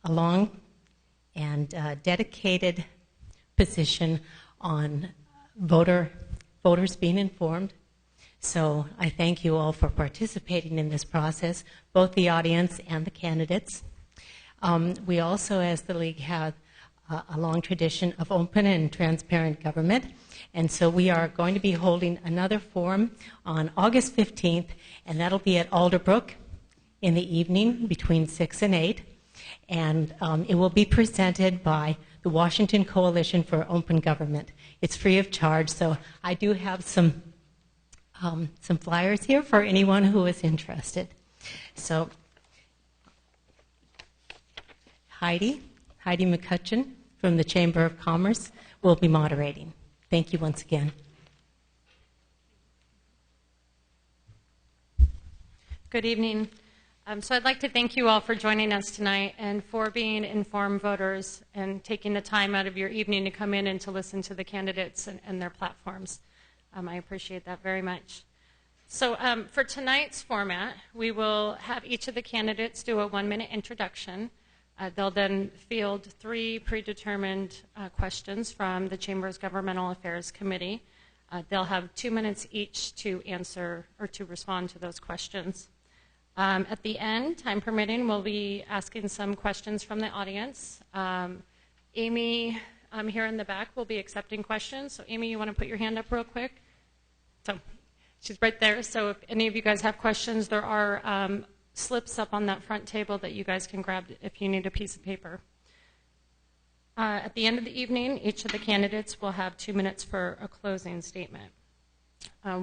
a long and dedicated position on voters being informed. So I thank you all for participating in this process, both the audience and the candidates. We also, as the League, have a long tradition of open and transparent government. And so we are going to be holding another forum on August 15th, and that'll be at Alderbrook in the evening between 6 and 8. And it will be presented by the Washington Coalition for Open Government. It's free of charge, so I do have some flyers here for anyone who is interested. So Heidi McCutcheon from the Chamber of Commerce will be moderating. Thank you once again. Good evening. So I'd like to thank you all for joining us tonight and for being informed voters and taking the time out of your evening to come in and to listen to the candidates and their platforms. I appreciate that very much. So for tonight's format, we will have each of the candidates do a 1-minute introduction. They'll then field 3 predetermined questions from the Chamber's Governmental Affairs Committee. They'll have 2 minutes each to answer or to respond to those questions. At the end, time permitting, we'll be asking some questions from the audience. Amy, here in the back, will be accepting questions. So Amy, you want to put your hand up real quick? So she's right there. So if any of you guys have questions, there are slips up on that front table that you guys can grab if you need a piece of paper. At the end of the evening, each of the candidates will have 2 minutes for a closing statement.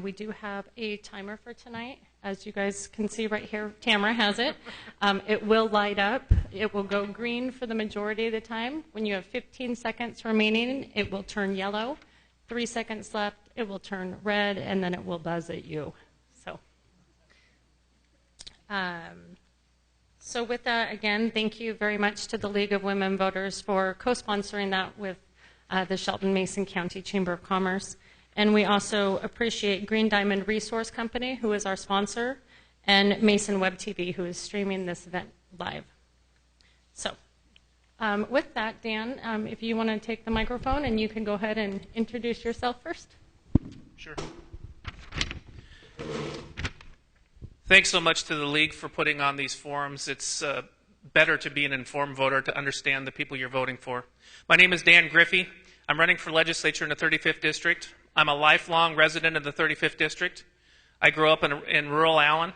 We do have a timer for tonight. As you guys can see right here, Tamara has it. It will light up. It will go green for the majority of the time. When you have 15 seconds remaining, it will turn yellow. 3 seconds left, it will turn red, and then it will buzz at you. So with that, again, thank you very much to the League of Women Voters for co-sponsoring that with the Shelton-Mason County Chamber of Commerce. And we also appreciate Green Diamond Resource Company, who is our sponsor, and Mason Web TV, who is streaming this event live. So with that, Dan, if you want to take the microphone, and you can go ahead and introduce yourself first. Sure. Thanks so much to the League for putting on these forums. It's better to be an informed voter to understand the people you're voting for. My name is Dan Griffey. I'm running for legislature in the 35th District. I'm a lifelong resident of the 35th District. I grew up in rural Allen.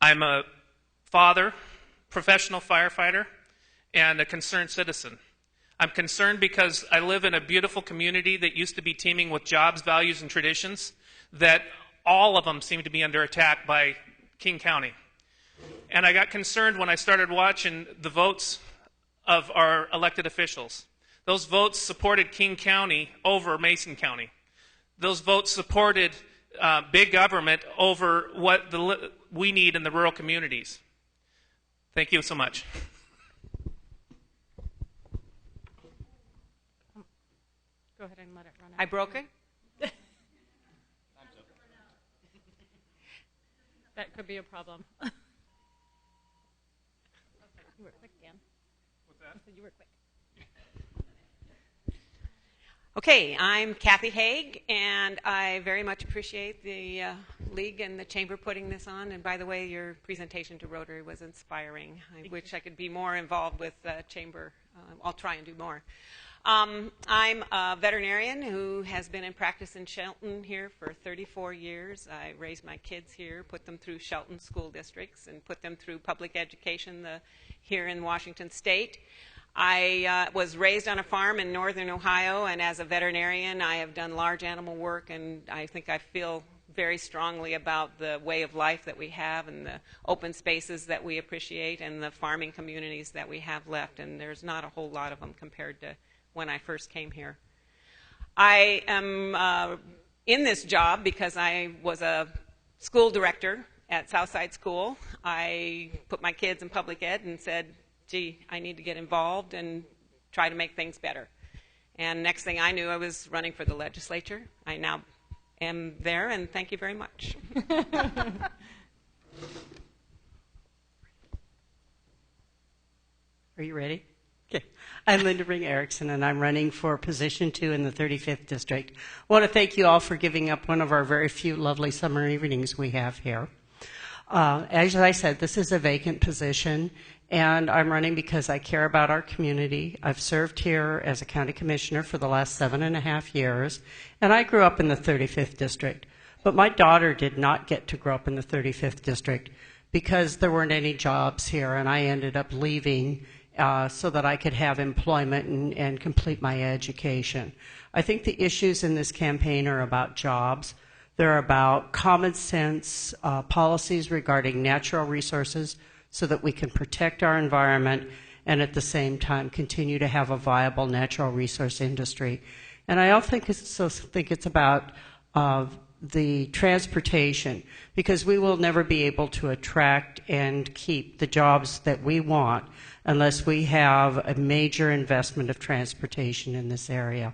I'm a father, professional firefighter, and a concerned citizen. I'm concerned because I live in a beautiful community that used to be teeming with jobs, values, and traditions that all of them seem to be under attack by King County. And I got concerned when I started watching the votes of our elected officials. Those votes supported King County over Mason County. Those votes supported big government over what we need in the rural communities. Thank you so much. Go ahead and let it run out. I broke it? That could be a problem. You were quick, Dan. What's that? I said you were quick. Okay, I'm Kathy Haig, and I very much appreciate the League and the Chamber putting this on. And by the way, your presentation to Rotary was inspiring. I wish I could be more involved with the Chamber. I'll try and do more. I'm a veterinarian who has been in practice in Shelton here for 34 years. I raised my kids here, put them through Shelton school districts, and put them through public education here in Washington State. I was raised on a farm in northern Ohio, and as a veterinarian, I have done large animal work, and I think I feel very strongly about the way of life that we have and the open spaces that we appreciate and the farming communities that we have left, and there's not a whole lot of them compared to when I first came here. I am in this job because I was a school director at Southside School. I put my kids in public ed and said, gee, I need to get involved and try to make things better. And next thing I knew, I was running for the legislature. I now am there, and thank you very much. Are you ready? Okay. I'm Linda Ring Erickson, and I'm running for position 2 in the 35th District. I want to thank you all for giving up one of our very few lovely summer evenings we have here. As I said, this is a vacant position, and I'm running because I care about our community. I've served here as a county commissioner for the last 7.5 years, and I grew up in the 35th District. But my daughter did not get to grow up in the 35th District because there weren't any jobs here, and I ended up leaving so that I could have employment and complete my education. I think the issues in this campaign are about jobs. They're about common sense policies regarding natural resources so that we can protect our environment and at the same time continue to have a viable natural resource industry. And I also think it's about the transportation, because we will never be able to attract and keep the jobs that we want unless we have a major investment of transportation in this area.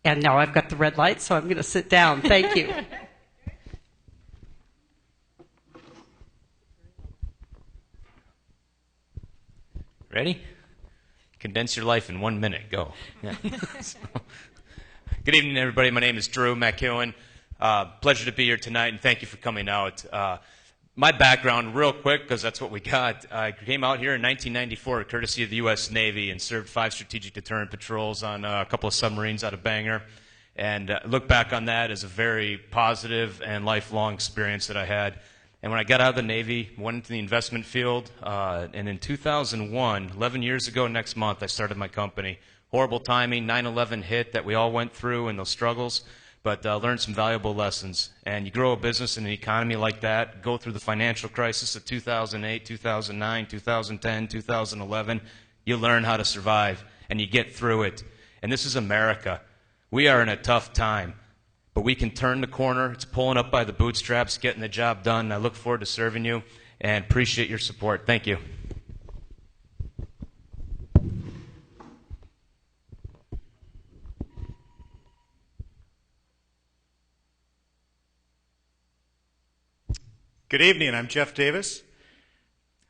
And now I've got the red light, so I'm going to sit down. Thank you. Ready? Condense your life in 1 minute. Go. Yeah. Good evening, everybody. My name is Drew McEwen. Pleasure to be here tonight, and thank you for coming out. My background, real quick, because that's what we got. I came out here in 1994, courtesy of the U.S. Navy, and served 5 strategic deterrent patrols on a couple of submarines out of Bangor. And look back on that as a very positive and lifelong experience that I had. And when I got out of the Navy, went into the investment field, and in 2001, 11 years ago next month, I started my company. Horrible timing, 9/11 hit that we all went through and those struggles, but learned some valuable lessons. And you grow a business in an economy like that, go through the financial crisis of 2008, 2009, 2010, 2011, you learn how to survive, and you get through it. And this is America. We are in a tough time, but we can turn the corner. It's pulling up by the bootstraps, getting the job done. I look forward to serving you and appreciate your support. Thank you. Good evening. I'm Jeff Davis.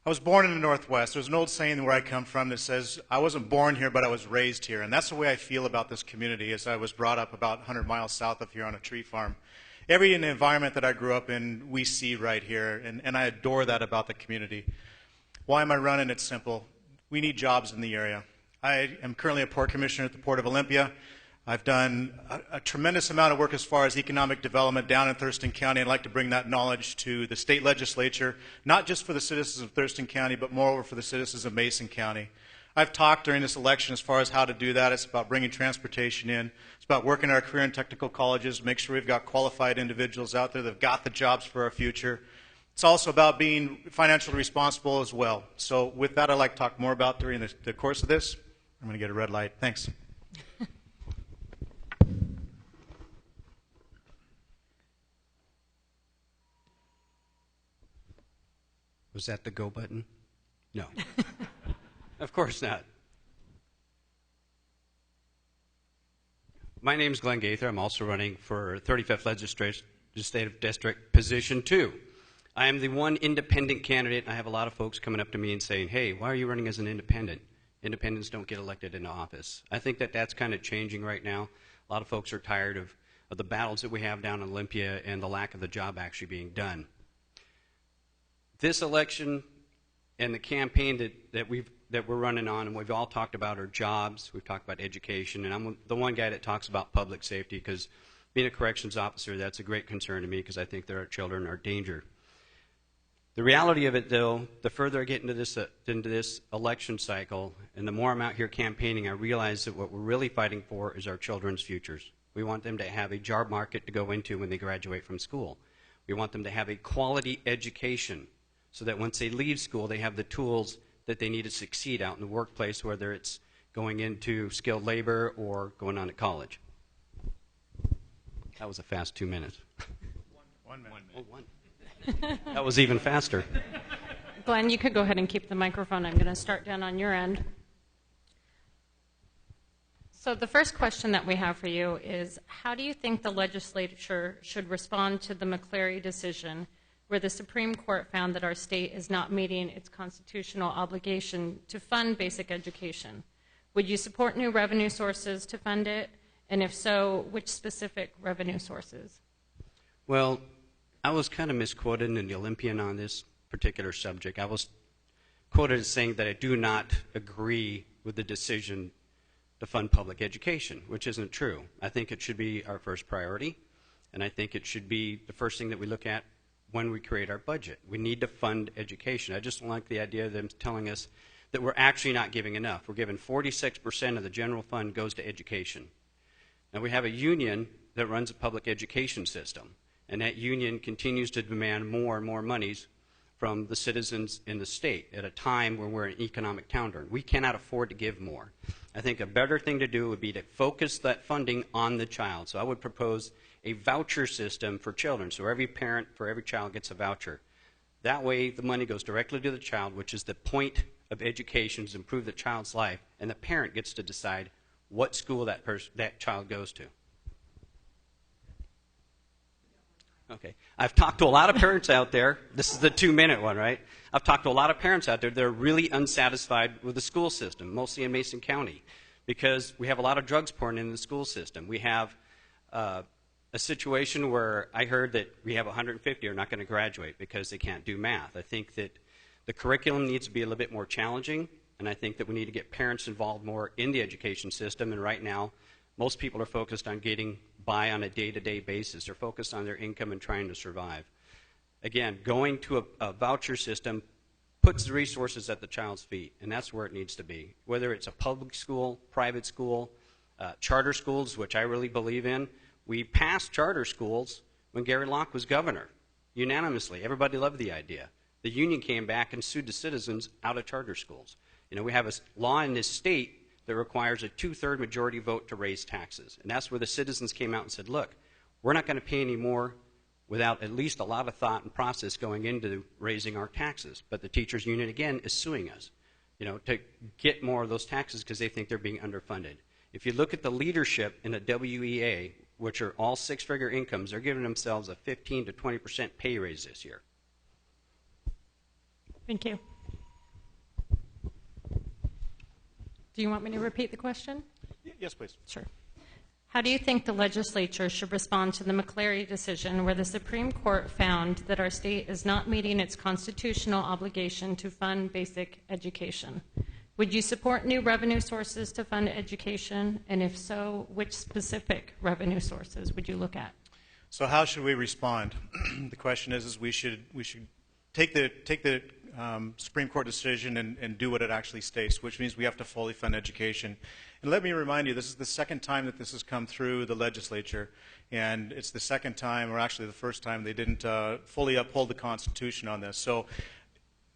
I was born in the Northwest. There's an old saying where I come from that says, I wasn't born here, but I was raised here. And that's the way I feel about this community, as I was brought up about 100 miles south of here on a tree farm. Every environment that I grew up in, we see right here, and I adore that about the community. Why am I running? It's simple. We need jobs in the area. I am currently a port commissioner at the Port of Olympia. I've done a tremendous amount of work as far as economic development down in Thurston County. I'd like to bring that knowledge to the state legislature, not just for the citizens of Thurston County, but moreover for the citizens of Mason County. I've talked during this election as far as how to do that. It's about bringing transportation in. It's about working at our career and technical colleges, make sure we've got qualified individuals out there that have got the jobs for our future. It's also about being financially responsible as well. So with that, I'd like to talk more about during the course of this. I'm going to get a red light. Thanks. Was that the go button? No. Of course not. My name is Glenn Gaither. I'm also running for 35th Legislative District, Position 2. I am the one independent candidate, and I have a lot of folks coming up to me and saying, hey, why are you running as an independent? Independents don't get elected into office. I think that that's kind of changing right now. A lot of folks are tired of the battles that we have down in Olympia and the lack of the job actually being done. This election and the campaign that we're running on, and we've all talked about, are jobs. We've talked about education, and I'm the one guy that talks about public safety, because being a corrections officer, that's a great concern to me, because I think that our children are in danger. The reality of it, though, the further I get into this election cycle, and the more I'm out here campaigning, I realize that what we're really fighting for is our children's futures. We want them to have a job market to go into when they graduate from school. We want them to have a quality education, so that once they leave school, they have the tools that they need to succeed out in the workplace, whether it's going into skilled labor or going on to college. That was a fast 2 minutes. 1 minute. Oh, one. That was even faster. Glenn, you could go ahead and keep the microphone. I'm going to start down on your end. So the first question that we have for you is, how do you think the legislature should respond to the McCleary decision where the Supreme Court found that our state is not meeting its constitutional obligation to fund basic education. Would you support new revenue sources to fund it? And if so, which specific revenue sources? Well, I was kind of misquoted in the Olympian on this particular subject. I was quoted as saying that I do not agree with the decision to fund public education, which isn't true. I think it should be our first priority, and I think it should be the first thing that we look at when we create our budget. We need to fund education. I just don't like the idea of them telling us that we're actually not giving enough. We're giving 46% of the general fund goes to education. Now, we have a union that runs a public education system, and that union continues to demand more and more monies from the citizens in the state at a time when we're in economic downturn. We cannot afford to give more. I think a better thing to do would be to focus that funding on the child. So I would propose a voucher system for children, so every parent for every child gets a voucher. That way, the money goes directly to the child, which is the point of education, is improve the child's life, and the parent gets to decide what school that child goes to. Okay. I've talked to a lot of parents out there. This is the 2-minute one, right? I've talked to a lot of parents out there that are really unsatisfied with the school system, mostly in Mason County, because we have a lot of drugs pouring into the school system. We have a situation where I heard that we have 150 are not going to graduate because they can't do math. I think that the curriculum needs to be a little bit more challenging, and I think that we need to get parents involved more in the education system. And right now, most people are focused on getting by on a day-to-day basis. They're focused on their income and trying to survive. Again, going to a voucher system puts the resources at the child's feet, and that's where it needs to be. Whether it's a public school, private school, charter schools, which I really believe in. We passed charter schools when Gary Locke was governor, unanimously. Everybody loved the idea. The union came back and sued the citizens out of charter schools. You know, we have a law in this state that requires a 2/3 majority vote to raise taxes. And that's where the citizens came out and said, look, we're not going to pay any more without at least a lot of thought and process going into raising our taxes. But the teachers union, again, is suing us, you know, to get more of those taxes because they think they're being underfunded. If you look at the leadership in the WEA, which are all 6-figure incomes, they're giving themselves a 15 to 20% pay raise this year. Thank you. Do you want me to repeat the question? Yes, please. Sure. How do you think the legislature should respond to the McCleary decision where the Supreme Court found that our state is not meeting its constitutional obligation to fund basic education? Would you support new revenue sources to fund education? And if so, which specific revenue sources would you look at? So how should we respond? The question is we should take the Supreme Court decision and do what it actually states, which means we have to fully fund education. And let me remind you, this is the second time that this has come through the legislature, and it's the second time, or actually the first time, they didn't fully uphold the Constitution on this. So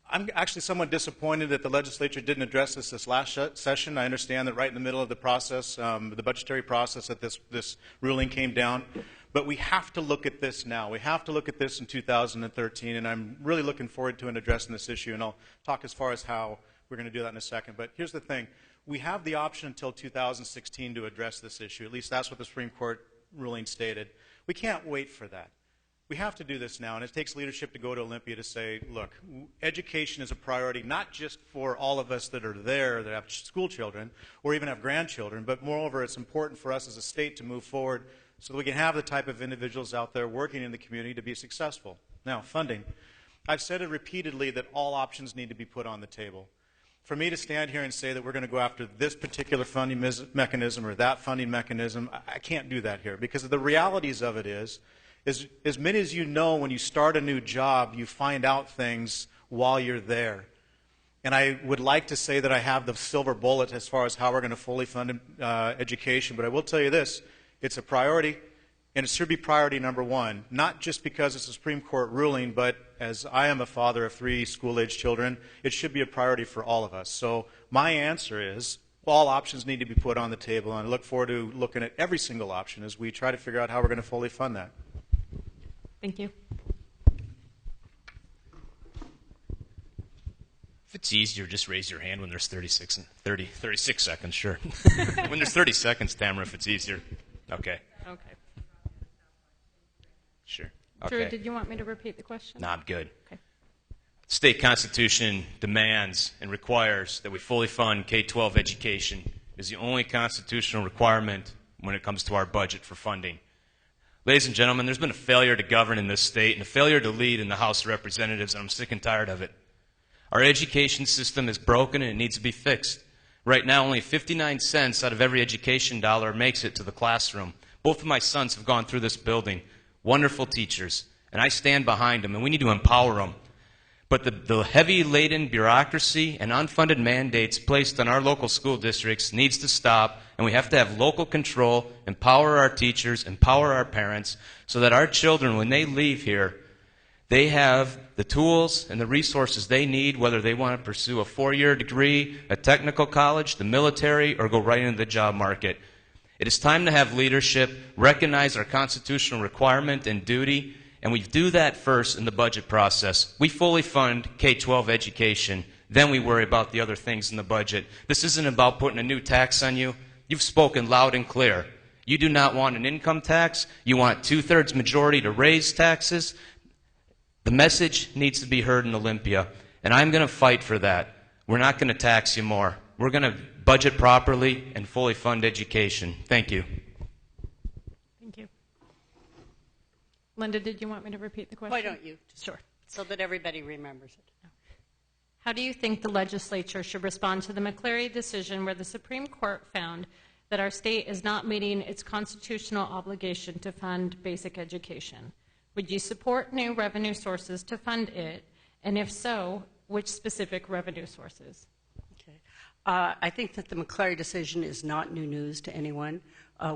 I'm actually somewhat disappointed that the legislature didn't address this last session. I understand that right in the middle of the process, the budgetary process, that this ruling came down. But we have to look at this now. We have to look at this in 2013, and I'm really looking forward to addressing this issue, and I'll talk as far as how we're going to do that in a second. But here's the thing. We have the option until 2016 to address this issue. At least that's what the Supreme Court ruling stated. We can't wait for that. We have to do this now, and it takes leadership to go to Olympia to say, look, education is a priority not just for all of us that are there that have school children or even have grandchildren, but moreover, it's important for us as a state to move forward so that we can have the type of individuals out there working in the community to be successful. Now, funding. I've said it repeatedly that all options need to be put on the table. For me to stand here and say that we're going to go after this particular funding mechanism or that funding mechanism, I can't do that here, because the realities of it is as many as you know, when you start a new job, you find out things while you're there. And I would like to say that I have the silver bullet as far as how we're going to fully fund education, but I will tell you this. It's a priority, and it should be priority number one, not just because it's a Supreme Court ruling, but as I am a father of 3 school-age children, it should be a priority for all of us. So my answer is all options need to be put on the table, and I look forward to looking at every single option as we try to figure out how we're going to fully fund that. Thank you. If it's easier, just raise your hand when there's 36 seconds, sure. When there's 30 seconds, Tamara, if it's easier. Okay. Okay. Sure. Drew, Okay. did you want me to repeat the question? No, I'm good. Okay. The state constitution demands and requires that we fully fund K-12 education. It is the only constitutional requirement when it comes to our budget for funding. Ladies and gentlemen, there's been a failure to govern in this state and a failure to lead in the House of Representatives, and I'm sick and tired of it. Our education system is broken and it needs to be fixed. Right now, only 59 cents out of every education dollar makes it to the classroom. Both of my sons have gone through this building. Wonderful teachers, and I stand behind them, and we need to empower them. But the heavy-laden bureaucracy and unfunded mandates placed on our local school districts needs to stop, and we have to have local control, empower our teachers, empower our parents, so that our children, when they leave here, they have the tools and the resources they need, whether they want to pursue a 4-year degree, a technical college, the military, or go right into the job market. It is time to have leadership, recognize our constitutional requirement and duty, and we do that first in the budget process. We fully fund K-12 education, then we worry about the other things in the budget. This isn't about putting a new tax on you. You've spoken loud and clear. You do not want an income tax. You want 2/3 majority to raise taxes. The message needs to be heard in Olympia, and I'm going to fight for that. We're not going to tax you more. We're going to budget properly and fully fund education. Thank you. Thank you. Linda, did you want me to repeat the question? Why don't you? Sure. So that everybody remembers it. How do you think the legislature should respond to the McCleary decision where the Supreme Court found that our state is not meeting its constitutional obligation to fund basic education? Would you support new revenue sources to fund it? And if so, which specific revenue sources? Okay. I think that the McCleary decision is not new news to anyone.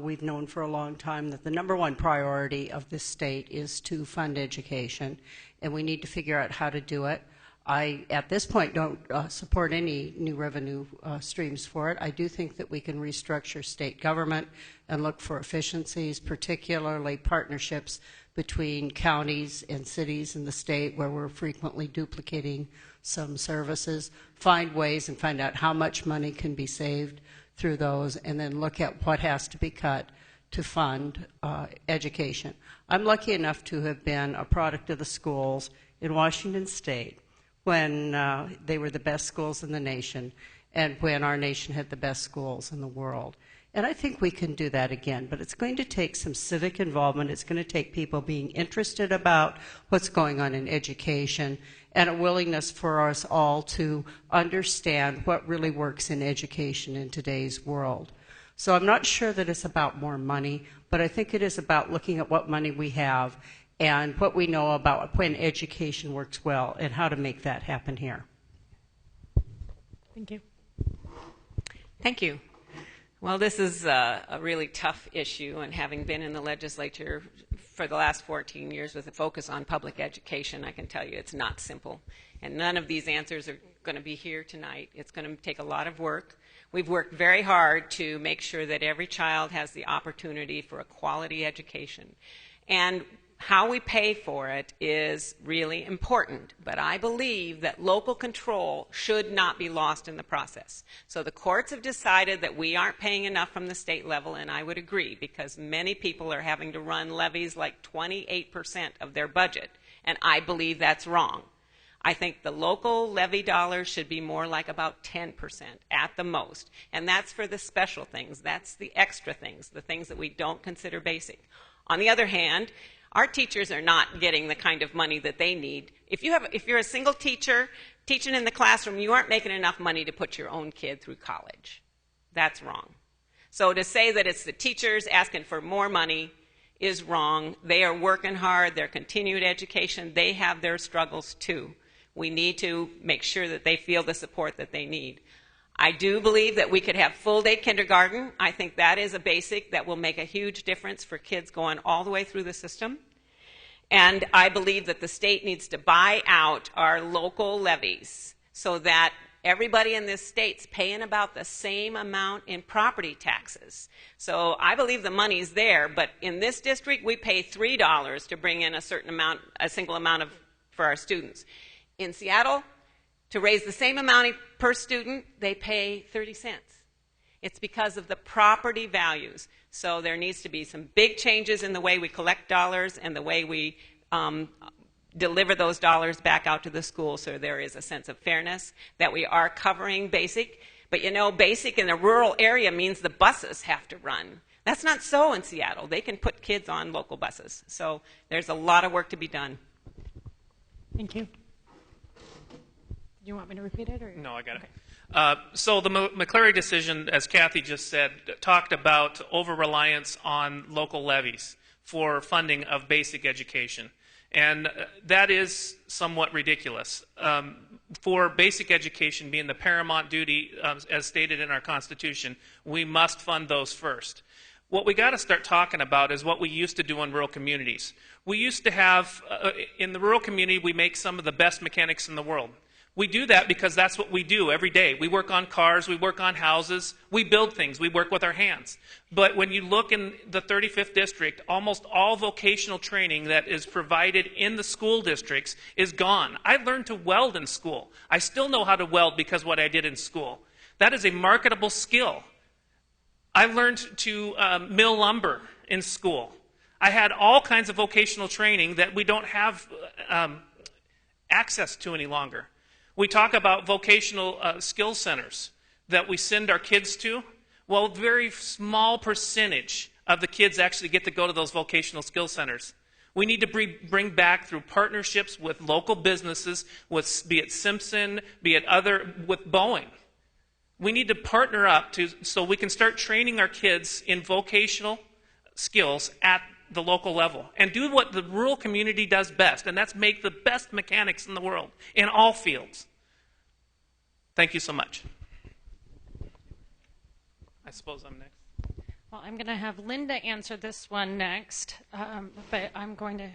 We've known for a long time that the number one priority of this state is to fund education, and we need to figure out how to do it. I, at this point, don't support any new revenue streams for it. I do think that we can restructure state government and look for efficiencies, particularly partnerships between counties and cities in the state where we're frequently duplicating some services, find ways and find out how much money can be saved through those, and then look at what has to be cut to fund education. I'm lucky enough to have been a product of the schools in Washington State when they were the best schools in the nation and when our nation had the best schools in the world. And I think we can do that again, but it's going to take some civic involvement. It's going to take people being interested about what's going on in education and a willingness for us all to understand what really works in education in today's world. So I'm not sure that it's about more money, but I think it is about looking at what money we have and what we know about when education works well and how to make that happen here. Thank you. Thank you. Well, this is a really tough issue, and having been in the legislature for the last 14 years with a focus on public education, I can tell you it's not simple. And none of these answers are going to be here tonight. It's going to take a lot of work. We've worked very hard to make sure that every child has the opportunity for a quality education. And how we pay for it is really important, but I believe that local control should not be lost in the process. So the courts have decided that we aren't paying enough from the state level, and I would agree, because many people are having to run levies like 28% of their budget, and I believe that's wrong. I think the local levy dollars should be more like about 10% at the most, and that's for the special things. That's the extra things, the things that we don't consider basic. On the other hand, our teachers are not getting the kind of money that they need. If you're a single teacher teaching in the classroom, you aren't making enough money to put your own kid through college. That's wrong. So to say that it's the teachers asking for more money is wrong. They are working hard. Their continued education, they have their struggles too. We need to make sure that they feel the support that they need. I do believe that we could have full-day kindergarten. I think that is a basic that will make a huge difference for kids going all the way through the system. And I believe that the state needs to buy out our local levies so that everybody in this state's paying about the same amount in property taxes. So I believe the money's there, but in this district we pay $3 to bring in a certain amount, a single amount for our students. In Seattle, to raise the same amount per student, they pay 30 cents. It's because of the property values. So there needs to be some big changes in the way we collect dollars and the way we deliver those dollars back out to the school so there is a sense of fairness, that we are covering basic. But you know, basic in a rural area means the buses have to run. That's not so in Seattle. They can put kids on local buses. So there's a lot of work to be done. Thank you. You want me to repeat it? Or? No, I got it. Okay. So the McCleary decision, as Kathy just said, talked about over-reliance on local levies for funding of basic education. And that is somewhat ridiculous. For basic education being the paramount duty, as stated in our Constitution, we must fund those first. What we got to start talking about is what we used to do in rural communities. We used to have, in the rural community, we make some of the best mechanics in the world. We do that because that's what we do every day. We work on cars, we work on houses, we build things, we work with our hands. But when you look in the 35th district, almost all vocational training that is provided in the school districts is gone. I learned to weld in school. I still know how to weld because of what I did in school. That is a marketable skill. I learned to mill lumber in school. I had all kinds of vocational training that we don't have access to any longer. We talk about vocational skill centers that we send our kids to. Well, a very small percentage of the kids actually get to go to those vocational skill centers. We need to bring back through partnerships with local businesses, be it Simpson, be it with Boeing. We need to partner up so we can start training our kids in vocational skills at the local level and do what the rural community does best, and that's make the best mechanics in the world in all fields. Thank you so much. I suppose I'm next. Well, I'm going to have Linda answer this one next, but I'm going to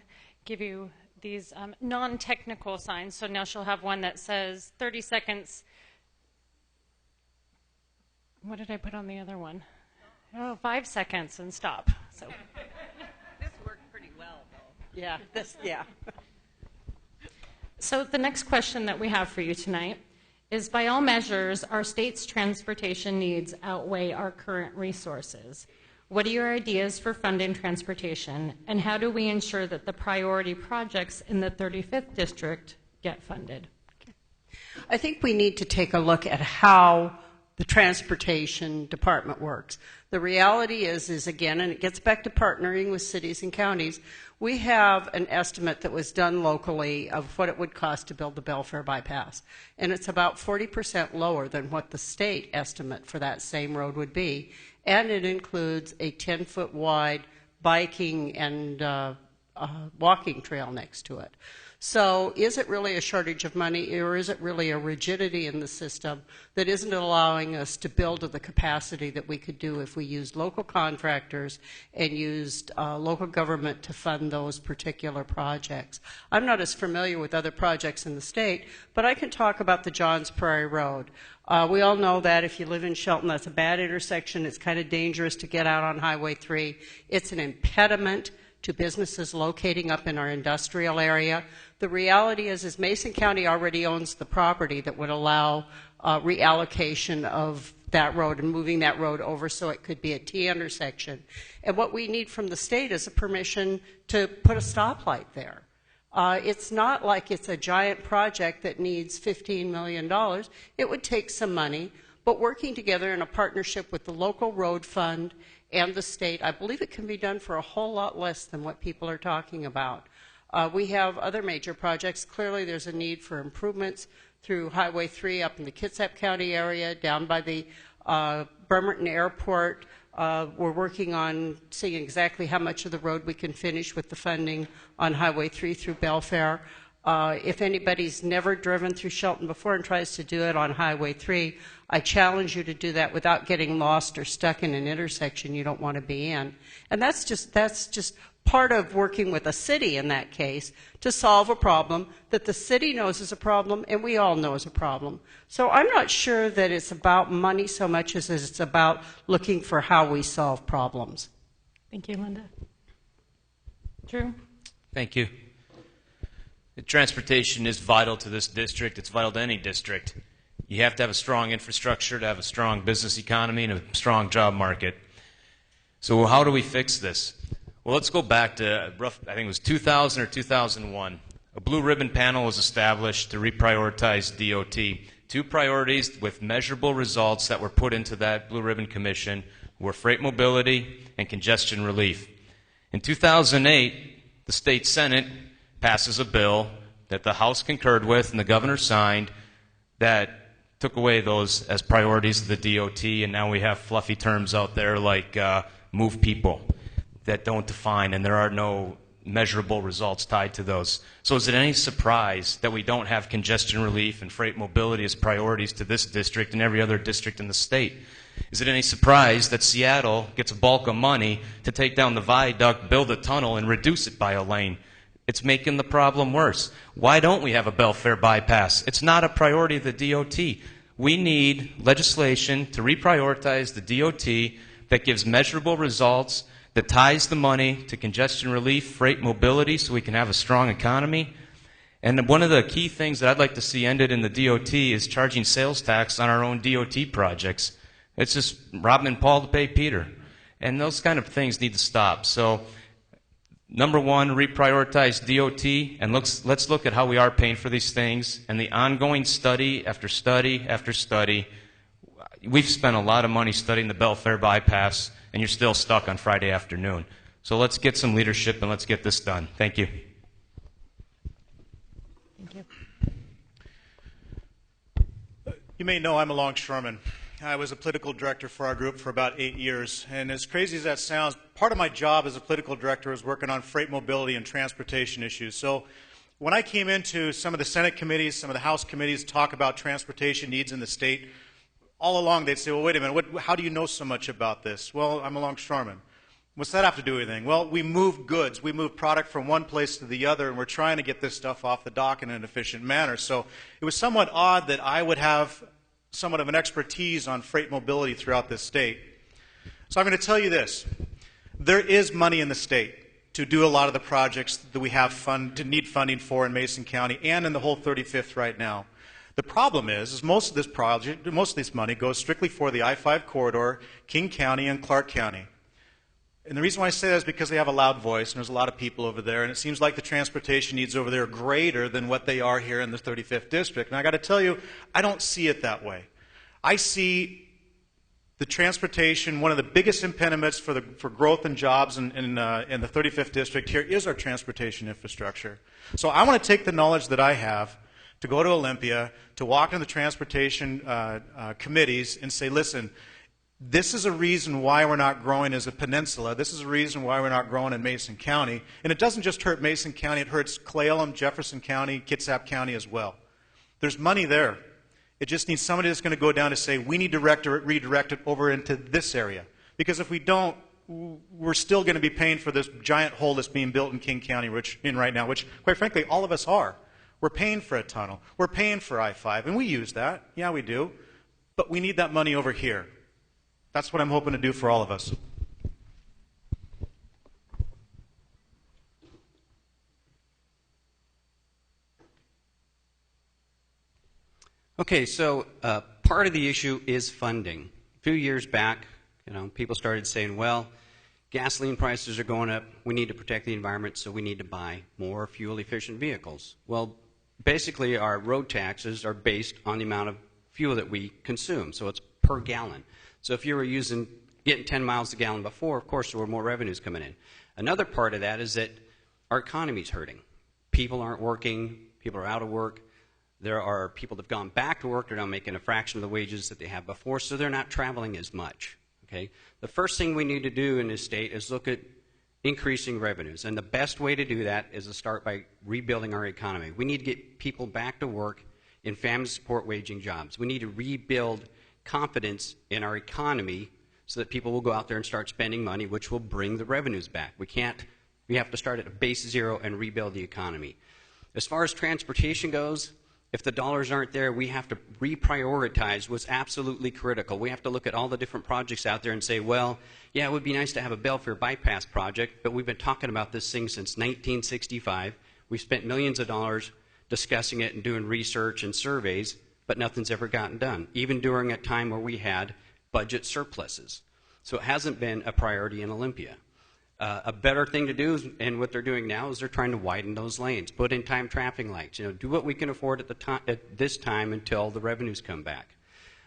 give you these non-technical signs. So now she'll have one that says 30 seconds. What did I put on the other one? Oh, 5 seconds and stop. So. This worked pretty well, though. Yeah. So the next question that we have for you tonight is, by all measures, our state's transportation needs outweigh our current resources. What are your ideas for funding transportation, and how do we ensure that the priority projects in the 35th district get funded? I think we need to take a look at how the transportation department works. The reality is again, and it gets back to partnering with cities and counties, we have an estimate that was done locally of what it would cost to build the Belfair bypass. And it's about 40% lower than what the state estimate for that same road would be. And it includes a 10-foot wide biking and walking trail next to it. So is it really a shortage of money, or is it really a rigidity in the system that isn't allowing us to build to the capacity that we could do if we used local contractors and used local government to fund those particular projects? I'm not as familiar with other projects in the state, but I can talk about the Johns Prairie Road. We all know that if you live in Shelton, that's a bad intersection. It's kind of dangerous to get out on Highway 3. It's an impediment to businesses locating up in our industrial area. The reality is Mason County already owns the property that would allow reallocation of that road and moving that road over so it could be a T intersection. And what we need from the state is a permission to put a stoplight there. It's not like it's a giant project that needs $15 million. It would take some money, but working together in a partnership with the local road fund and the state, I believe it can be done for a whole lot less than what people are talking about. We have other major projects. Clearly there's a need for improvements through Highway 3 up in the Kitsap County area, down by the Bremerton Airport. We're working on seeing exactly how much of the road we can finish with the funding on Highway 3 through Belfair. If anybody's never driven through Shelton before and tries to do it on Highway 3, I challenge you to do that without getting lost or stuck in an intersection you don't want to be in. And that's just part of working with a city in that case to solve a problem that the city knows is a problem and we all know is a problem. So I'm not sure that it's about money so much as it's about looking for how we solve problems. Thank you, Linda. Drew? Thank you. Transportation is vital to this district. It's vital to any district. You have to have a strong infrastructure to have a strong business economy and a strong job market. So how do we fix this? Well, let's go back to I think it was 2000 or 2001. A blue ribbon panel was established to reprioritize DOT. Two priorities with measurable results that were put into that blue ribbon commission were freight mobility and congestion relief. In 2008, the state Senate passes a bill that the House concurred with and the governor signed that took away those as priorities of the DOT, and now we have fluffy terms out there like move people that don't define, and there are no measurable results tied to those. So is it any surprise that we don't have congestion relief and freight mobility as priorities to this district and every other district in the state? Is it any surprise that Seattle gets a bulk of money to take down the viaduct, build a tunnel, and reduce it by a lane? It's making the problem worse. Why don't we have a Belfair bypass? It's not a priority of the DOT. We need legislation to reprioritize the DOT that gives measurable results, that ties the money to congestion relief, freight mobility, so we can have a strong economy. And one of the key things that I'd like to see ended in the DOT is charging sales tax on our own DOT projects. It's just robbing Paul to pay Peter. And those kind of things need to stop. So, number one, reprioritize DOT, and let's look at how we are paying for these things. And the ongoing study after study after study, we've spent a lot of money studying the Belfair bypass, and you're still stuck on Friday afternoon. So let's get some leadership and let's get this done. Thank you. Thank you. You may know I'm a longshoreman. I was a political director for our group for about 8 years. And as crazy as that sounds, part of my job as a political director was working on freight mobility and transportation issues. So when I came into some of the Senate committees, some of the House committees talk about transportation needs in the state, all along they'd say, well, wait a minute, how do you know so much about this? Well, I'm a longshoreman. What's that have to do with anything? Well, we move goods. We move product from one place to the other, and we're trying to get this stuff off the dock in an efficient manner. So it was somewhat odd that I would have somewhat of an expertise on freight mobility throughout this state. So I'm going to tell you this. There is money in the state to do a lot of the projects that we have to need funding for in Mason County and in the whole 35th right now. The problem is most of this money goes strictly for the I-5 corridor, King County, and Clark County. And the reason why I say that is because they have a loud voice, and there's a lot of people over there, and it seems like the transportation needs over there are greater than what they are here in the 35th District. And I got to tell you, I don't see it that way. I see the transportation, one of the biggest impediments for growth and jobs in the 35th District here is our transportation infrastructure. So I want to take the knowledge that I have to go to Olympia, to walk into the transportation committees and say, listen, this is a reason why we're not growing as a peninsula. This is a reason why we're not growing in Mason County. And it doesn't just hurt Mason County. It hurts Clay Elum, Jefferson County, Kitsap County as well. There's money there. It just needs somebody that's going to go down to say, we need to redirect it over into this area. Because if we don't, we're still going to be paying for this giant hole that's being built in King County right now, which, quite frankly, all of us are. We're paying for a tunnel. We're paying for I-5, and we use that. Yeah, we do. But we need that money over here. That's what I'm hoping to do for all of us. Okay, so part of the issue is funding. A few years back, people started saying, well, gasoline prices are going up. We need to protect the environment, so we need to buy more fuel-efficient vehicles. Well, basically, our road taxes are based on the amount of fuel that we consume, so it's per gallon. So if you were getting 10 miles a gallon before, of course, there were more revenues coming in. Another part of that is that our economy's hurting. People aren't working. People are out of work. There are people that have gone back to work. They're now making a fraction of the wages that they had before, so they're not traveling as much. Okay? The first thing we need to do in this state is look at increasing revenues, and the best way to do that is to start by rebuilding our economy. We need to get people back to work in family support waging jobs. We need to rebuild confidence in our economy so that people will go out there and start spending money, which will bring the revenues back. We have to start at a base zero and rebuild the economy. As far as transportation goes, if the dollars aren't there, we have to reprioritize what's absolutely critical. We have to look at all the different projects out there and say, well, yeah, it would be nice to have a Belfair bypass project, but we've been talking about this thing since 1965. We've spent millions of dollars discussing it and doing research and surveys, but nothing's ever gotten done, even during a time where we had budget surpluses. So it hasn't been a priority in Olympia. A better thing to do, and what they're doing now, is they're trying to widen those lanes, put in time traffic lights. Do what we can afford at this time until the revenues come back.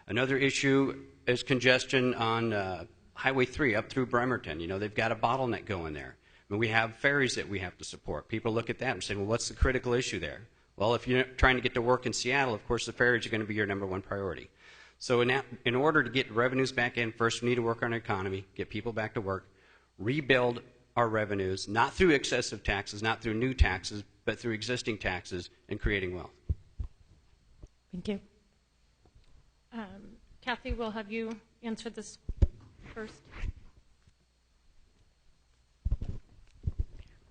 Another issue is congestion on Highway 3 up through Bremerton. They've got a bottleneck going there. We have ferries that we have to support. People look at that and say, well, what's the critical issue there? Well, if you're trying to get to work in Seattle, of course, the ferries are going to be your number one priority. So in order to get revenues back in, first we need to work on our economy, get people back to work, rebuild our revenues, not through excessive taxes, not through new taxes, but through existing taxes and creating wealth. Thank you. Kathy, we'll have you answer this first.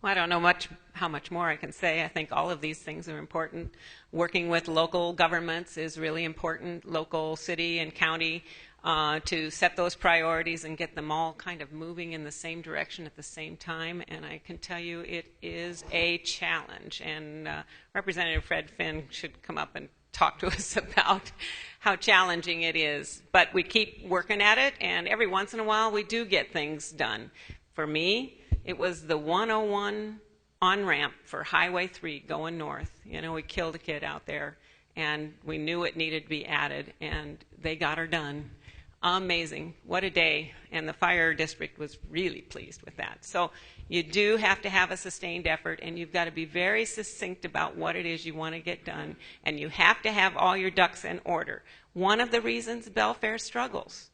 Well, I don't know how much more I can say. I think all of these things are important. Working with local governments is really important, local, city, and county, to set those priorities and get them all kind of moving in the same direction at the same time. And I can tell you it is a challenge. And Representative Fred Finn should come up and talk to us about how challenging it is. But we keep working at it, and every once in a while we do get things done. For me, it was the 101 on-ramp for Highway 3 going north. We killed a kid out there, and we knew it needed to be added, and they got her done. Amazing. What a day. And the fire district was really pleased with that. So you do have to have a sustained effort, and you've got to be very succinct about what it is you want to get done, and you have to have all your ducks in order. One of the reasons Belfair struggles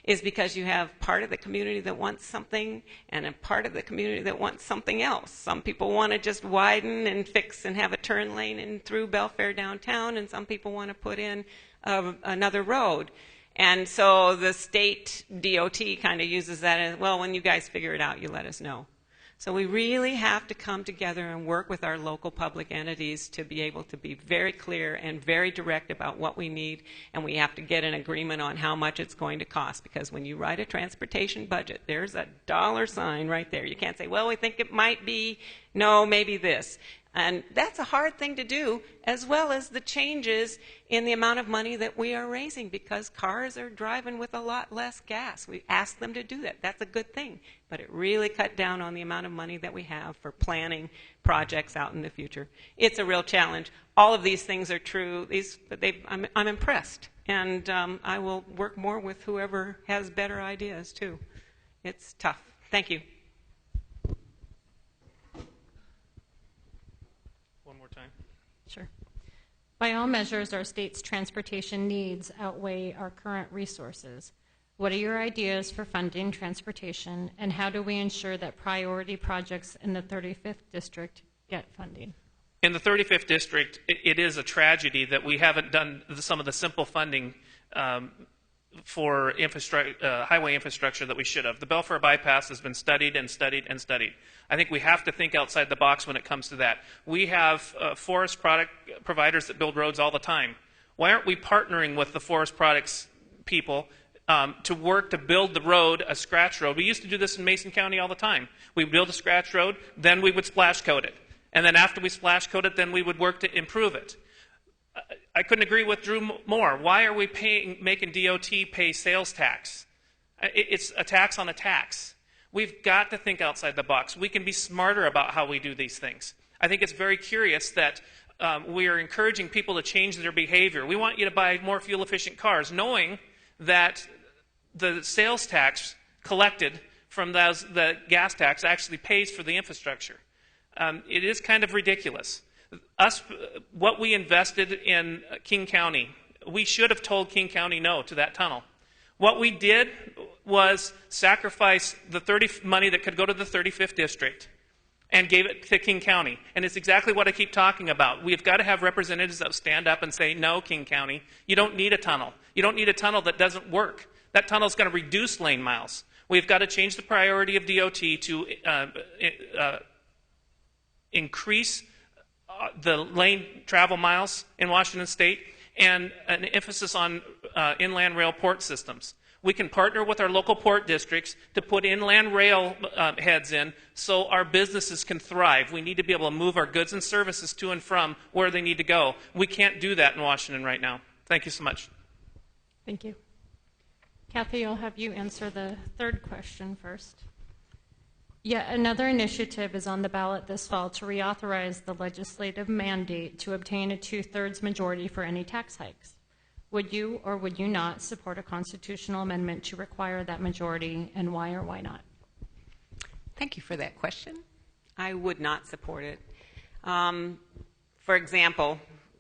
is because you have part of the community that wants something and a part of the community that wants something else. Some people want to just widen and fix and have a turn lane in through Belfair downtown, and some people want to put in another road. And so the state DOT kind of uses that as, well, when you guys figure it out, you let us know. So we really have to come together and work with our local public entities to be able to be very clear and very direct about what we need, and we have to get an agreement on how much it's going to cost, because when you write a transportation budget, there's a dollar sign right there. You can't say, well, we think it might be, no, maybe this. And that's a hard thing to do, as well as the changes in the amount of money that we are raising, because cars are driving with a lot less gas. We ask them to do that. That's a good thing. But it really cut down on the amount of money that we have for planning projects out in the future. It's a real challenge. All of these things are true. I'm impressed. And I will work more with whoever has better ideas, too. It's tough. Thank you. One more time. Sure. By all measures, our state's transportation needs outweigh our current resources. What are your ideas for funding transportation, and how do we ensure that priority projects in the 35th District get funding? In the 35th District, it is a tragedy that we haven't done some of the simple funding for highway infrastructure that we should have. The Belfair Bypass has been studied and studied and studied. I think we have to think outside the box when it comes to that. We have forest product providers that build roads all the time. Why aren't we partnering with the forest products people to work to build the road, a scratch road? We used to do this in Mason County all the time. We would build a scratch road, then we would splash coat it. And then after we splash coat it, then we would work to improve it. I couldn't agree with Drew more. Why are we making DOT pay sales tax? It's a tax on a tax. We've got to think outside the box. We can be smarter about how we do these things. I think it's very curious that we are encouraging people to change their behavior. We want you to buy more fuel-efficient cars, knowing that the sales tax collected from the gas tax actually pays for the infrastructure. It is kind of ridiculous. What we invested in King County, we should have told King County no to that tunnel. What we did was sacrifice the money that could go to the 35th District and gave it to King County. And it's exactly what I keep talking about. We've got to have representatives that stand up and say, no, King County, you don't need a tunnel. You don't need a tunnel that doesn't work. That tunnel is going to reduce lane miles. We've got to change the priority of DOT to increase the lane travel miles in Washington State, and an emphasis on inland rail port systems. We can partner with our local port districts to put inland rail heads in so our businesses can thrive. We need to be able to move our goods and services to and from where they need to go. We can't do that in Washington right now. Thank you so much. Thank you. Kathy, I'll have you answer the third question first. Yet another initiative is on the ballot this fall to reauthorize the legislative mandate to obtain a 2/3 majority for any tax hikes. Would you or would you not support a constitutional amendment to require that majority, and why or why not? Thank you for that question. I would not support it. For example,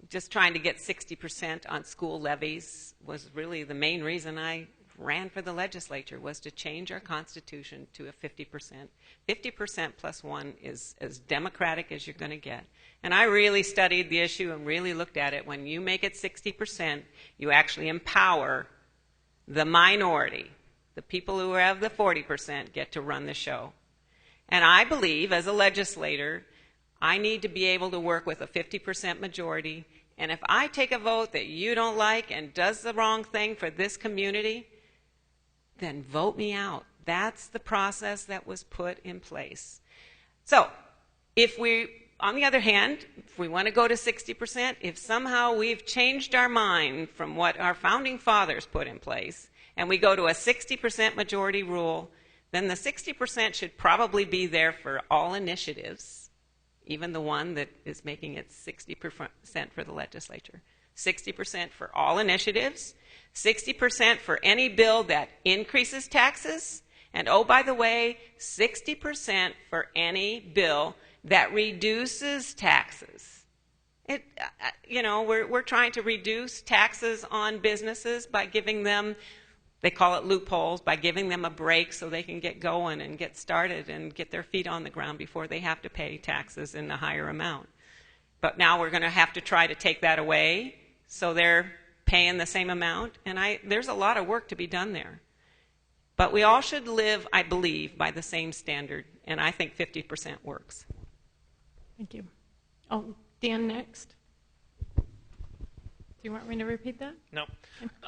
just trying to get 60% on school levies was really the main reason I ran for the legislature, was to change our Constitution to a 50%. 50% plus one is as democratic as you're going to get. And I really studied the issue and really looked at it. When you make it 60%, you actually empower the minority. The people who have the 40% get to run the show. And I believe, as a legislator, I need to be able to work with a 50% majority. And if I take a vote that you don't like and does the wrong thing for this community, then vote me out. That's the process that was put in place. So, on the other hand, if we want to go to 60%, if somehow we've changed our mind from what our founding fathers put in place, and we go to a 60% majority rule, then the 60% should probably be there for all initiatives, even the one that is making it 60% for the legislature. 60% for all initiatives, 60% for any bill that increases taxes, and oh, by the way, 60% for any bill that reduces taxes. We're trying to reduce taxes on businesses by giving them, they call it loopholes, by giving them a break so they can get going and get started and get their feet on the ground before they have to pay taxes in a higher amount. But now we're going to have to try to take that away so they're paying the same amount. And there's a lot of work to be done there. But we all should live, I believe, by the same standard. And I think 50% works. Thank you. Oh, Dan next. Do you want me to repeat that? No.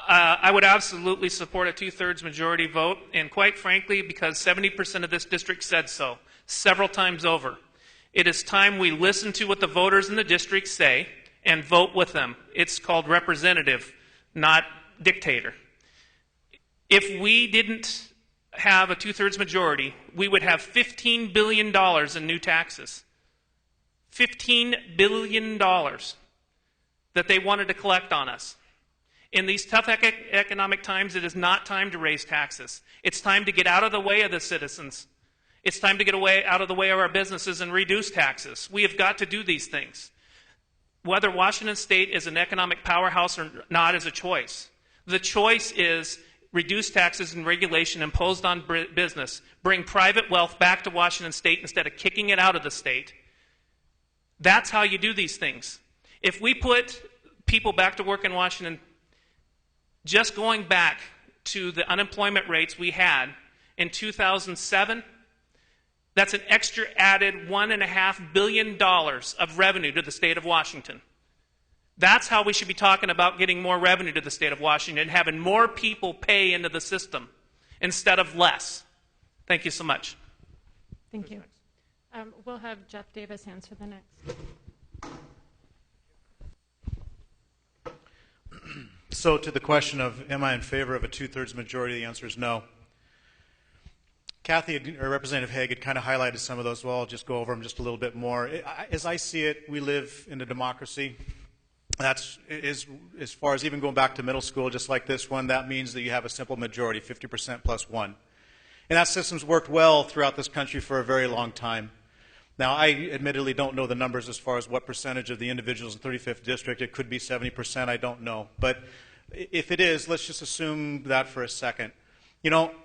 I would absolutely support a 2/3 majority vote, and quite frankly, because 70% of this district said so several times over. It is time we listen to what the voters in the district say and vote with them. It's called representative, not dictator. If we didn't have a 2/3 majority, we would have $15 billion in new taxes. $15 billion that they wanted to collect on us. In these tough economic times, it is not time to raise taxes. It's time to get out of the way of the citizens. It's time to get out of the way of our businesses and reduce taxes. We have got to do these things. Whether Washington State is an economic powerhouse or not is a choice. The choice is reduce taxes and regulation imposed on business, bring private wealth back to Washington State instead of kicking it out of the state. That's how you do these things. If we put people back to work in Washington, just going back to the unemployment rates we had in 2007, that's an extra added $1.5 billion of revenue to the state of Washington. That's how we should be talking about getting more revenue to the state of Washington, having more people pay into the system instead of less. Thank you so much. Thank you. We'll have Jeff Davis answer the next. So to the question of am I in favor of a 2/3 majority, the answer is no. Kathy, or Representative Haig, had kind of highlighted some of those. Well, I'll just go over them just a little bit more. As I see it, we live in a democracy. That's, as far as even going back to middle school, just like this one, that means that you have a simple majority, 50% plus one. And that system's worked well throughout this country for a very long time. Now, I admittedly don't know the numbers as far as what percentage of the individuals in 35th District. It could be 70%, I don't know. But if it is, let's just assume that for a second. You know,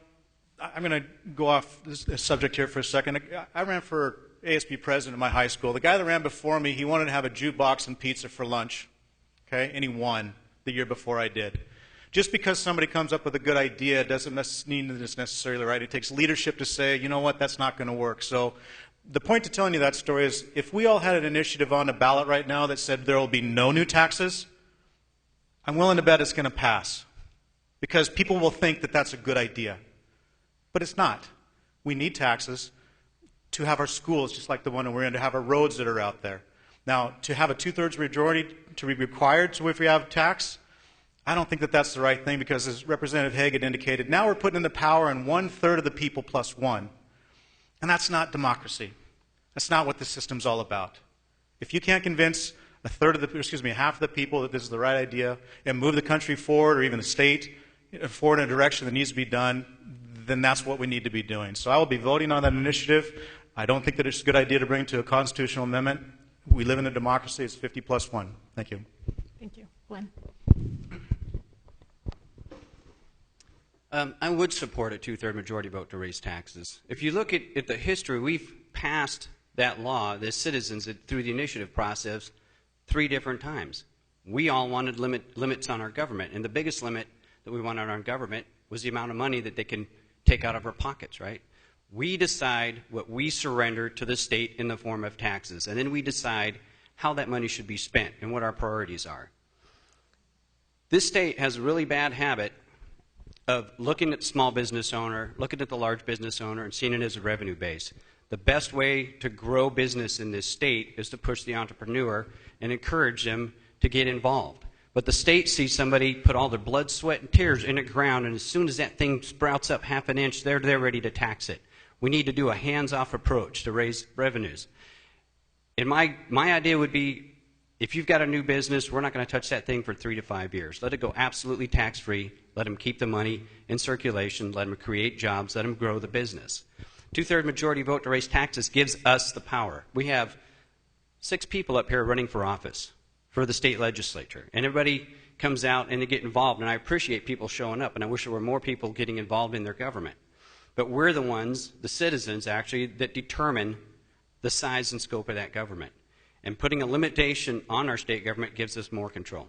I'm going to go off this subject here for a second. I ran for ASB president in my high school. The guy that ran before me, he wanted to have a jukebox and pizza for lunch, okay? And he won the year before I did. Just because somebody comes up with a good idea doesn't mean that it's necessarily right. It takes leadership to say, you know what, that's not going to work. So the point to telling you that story is if we all had an initiative on the ballot right now that said there will be no new taxes, I'm willing to bet it's going to pass because people will think that that's a good idea. But it's not. We need taxes to have our schools, just like the one we're in, to have our roads that are out there. Now, to have a 2/3 majority to be required, so if we have tax, I don't think that that's the right thing because, as Representative Haig had indicated, now we're putting in the power in 1/3 of the people plus one. And that's not democracy. That's not what the system's all about. If you can't convince half of the people that this is the right idea and move the country forward, or even the state forward in a direction that needs to be done, then that's what we need to be doing. So I will be voting on that initiative. I don't think that it's a good idea to bring to a constitutional amendment. We live in a democracy. It's 50+1. Thank you. Thank you. Glenn? I would support a two-third majority vote to raise taxes. If you look at the history, we've passed that law, the citizens, through the initiative process 3 different times. We all wanted limits on our government, and the biggest limit that we wanted on our government was the amount of money that they can take out of our pockets, right? We decide what we surrender to the state in the form of taxes, and then we decide how that money should be spent and what our priorities are. This state has a really bad habit of looking at the small business owner, looking at the large business owner, and seeing it as a revenue base. The best way to grow business in this state is to push the entrepreneur and encourage them to get involved. But the state sees somebody put all their blood, sweat, and tears in the ground, and as soon as that thing sprouts up half an inch, they're ready to tax it. We need to do a hands-off approach to raise revenues. And my idea would be, if you've got a new business, we're not going to touch that thing for 3 to 5 years. Let it go absolutely tax-free. Let them keep the money in circulation. Let them create jobs. Let them grow the business. Two-third majority vote to raise taxes gives us the power. We have 6 people up here running for office for the state legislature. And everybody comes out and they get involved. And I appreciate people showing up. And I wish there were more people getting involved in their government. But we're the ones, the citizens actually, that determine the size and scope of that government. And putting a limitation on our state government gives us more control.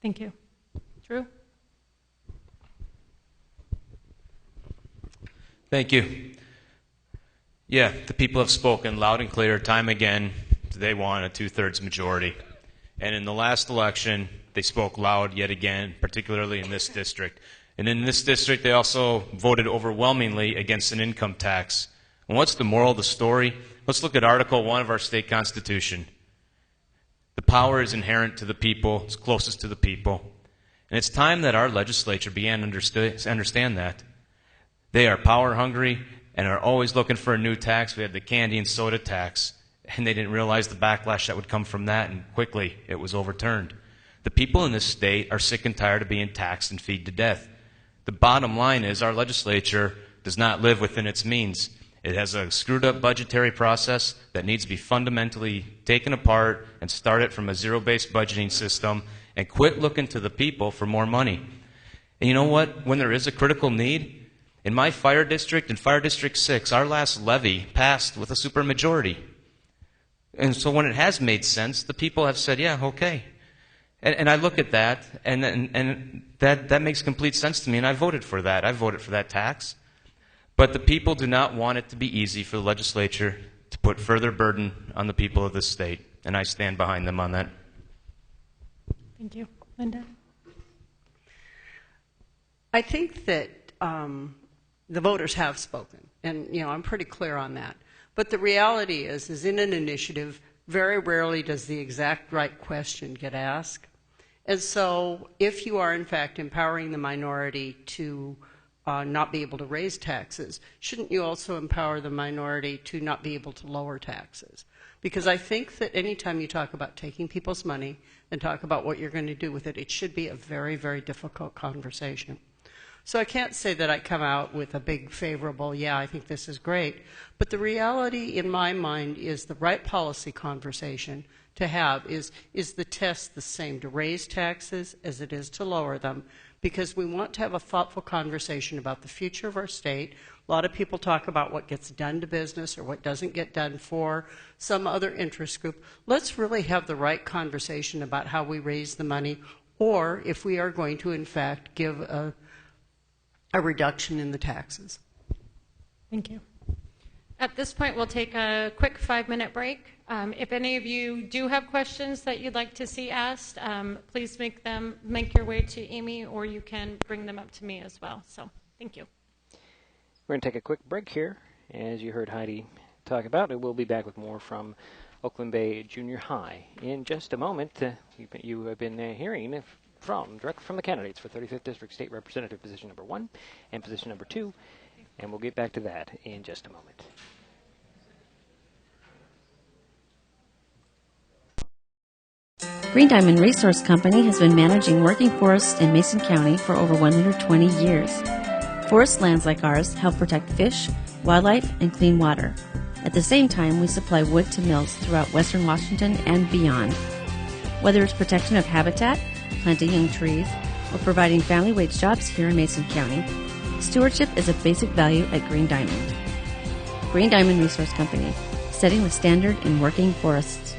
Thank you. Drew? Thank you. Yeah, the people have spoken loud and clear time again. They want a 2/3 majority. And in the last election, they spoke loud yet again, particularly in this district. And in this district, they also voted overwhelmingly against an income tax. And what's the moral of the story? Let's look at Article 1 of our state constitution. The power is inherent to the people, it's closest to the people. And it's time that our legislature began to understand that. They are power hungry and are always looking for a new tax. We had the candy and soda tax, and they didn't realize the backlash that would come from that, and quickly it was overturned. The people in this state are sick and tired of being taxed and feed to death. The bottom line is our legislature does not live within its means. It has a screwed up budgetary process that needs to be fundamentally taken apart and started from a zero-based budgeting system and quit looking to the people for more money. And you know what? When there is a critical need, in my fire district, in Fire District 6, our last levy passed with a supermajority. And so when it has made sense, the people have said, yeah, okay. And I look at that, and that makes complete sense to me, and I voted for that. I voted for that tax. But the people do not want it to be easy for the legislature to put further burden on the people of this state, and I stand behind them on that. Thank you. Linda? I think that the voters have spoken, and I'm pretty clear on that. But the reality is in an initiative, very rarely does the exact right question get asked. And so if you are, in fact, empowering the minority to not be able to raise taxes, shouldn't you also empower the minority to not be able to lower taxes? Because I think that anytime you talk about taking people's money and talk about what you're going to do with it, it should be a very, very difficult conversation. So I can't say that I come out with a big favorable, yeah, I think this is great. But the reality in my mind is the right policy conversation to have is the test the same to raise taxes as it is to lower them? Because we want to have a thoughtful conversation about the future of our state. A lot of people talk about what gets done to business or what doesn't get done for some other interest group. Let's really have the right conversation about how we raise the money, or if we are going to, in fact, give a reduction in the taxes. Thank you. At this point, we'll take a quick 5-minute break. If any of you do have questions that you'd like to see asked, please make your way to Amy, or you can bring them up to me as well. So, thank you. We're going to take a quick break here. As you heard Heidi talk about, we'll be back with more from Oakland Bay Junior High. In just a moment, you have been hearing directly from the candidates for 35th District State Representative position number 1 and position number 2. And we'll get back to that in just a moment. Green Diamond Resource Company has been managing working forests in Mason County for over 120 years. Forest lands like ours help protect fish, wildlife, and clean water. At the same time, we supply wood to mills throughout western Washington and beyond. Whether it's protection of habitat, planting young trees, or providing family wage jobs here in Mason County, stewardship is a basic value at Green Diamond. Green Diamond Resource Company, setting the standard in working forests.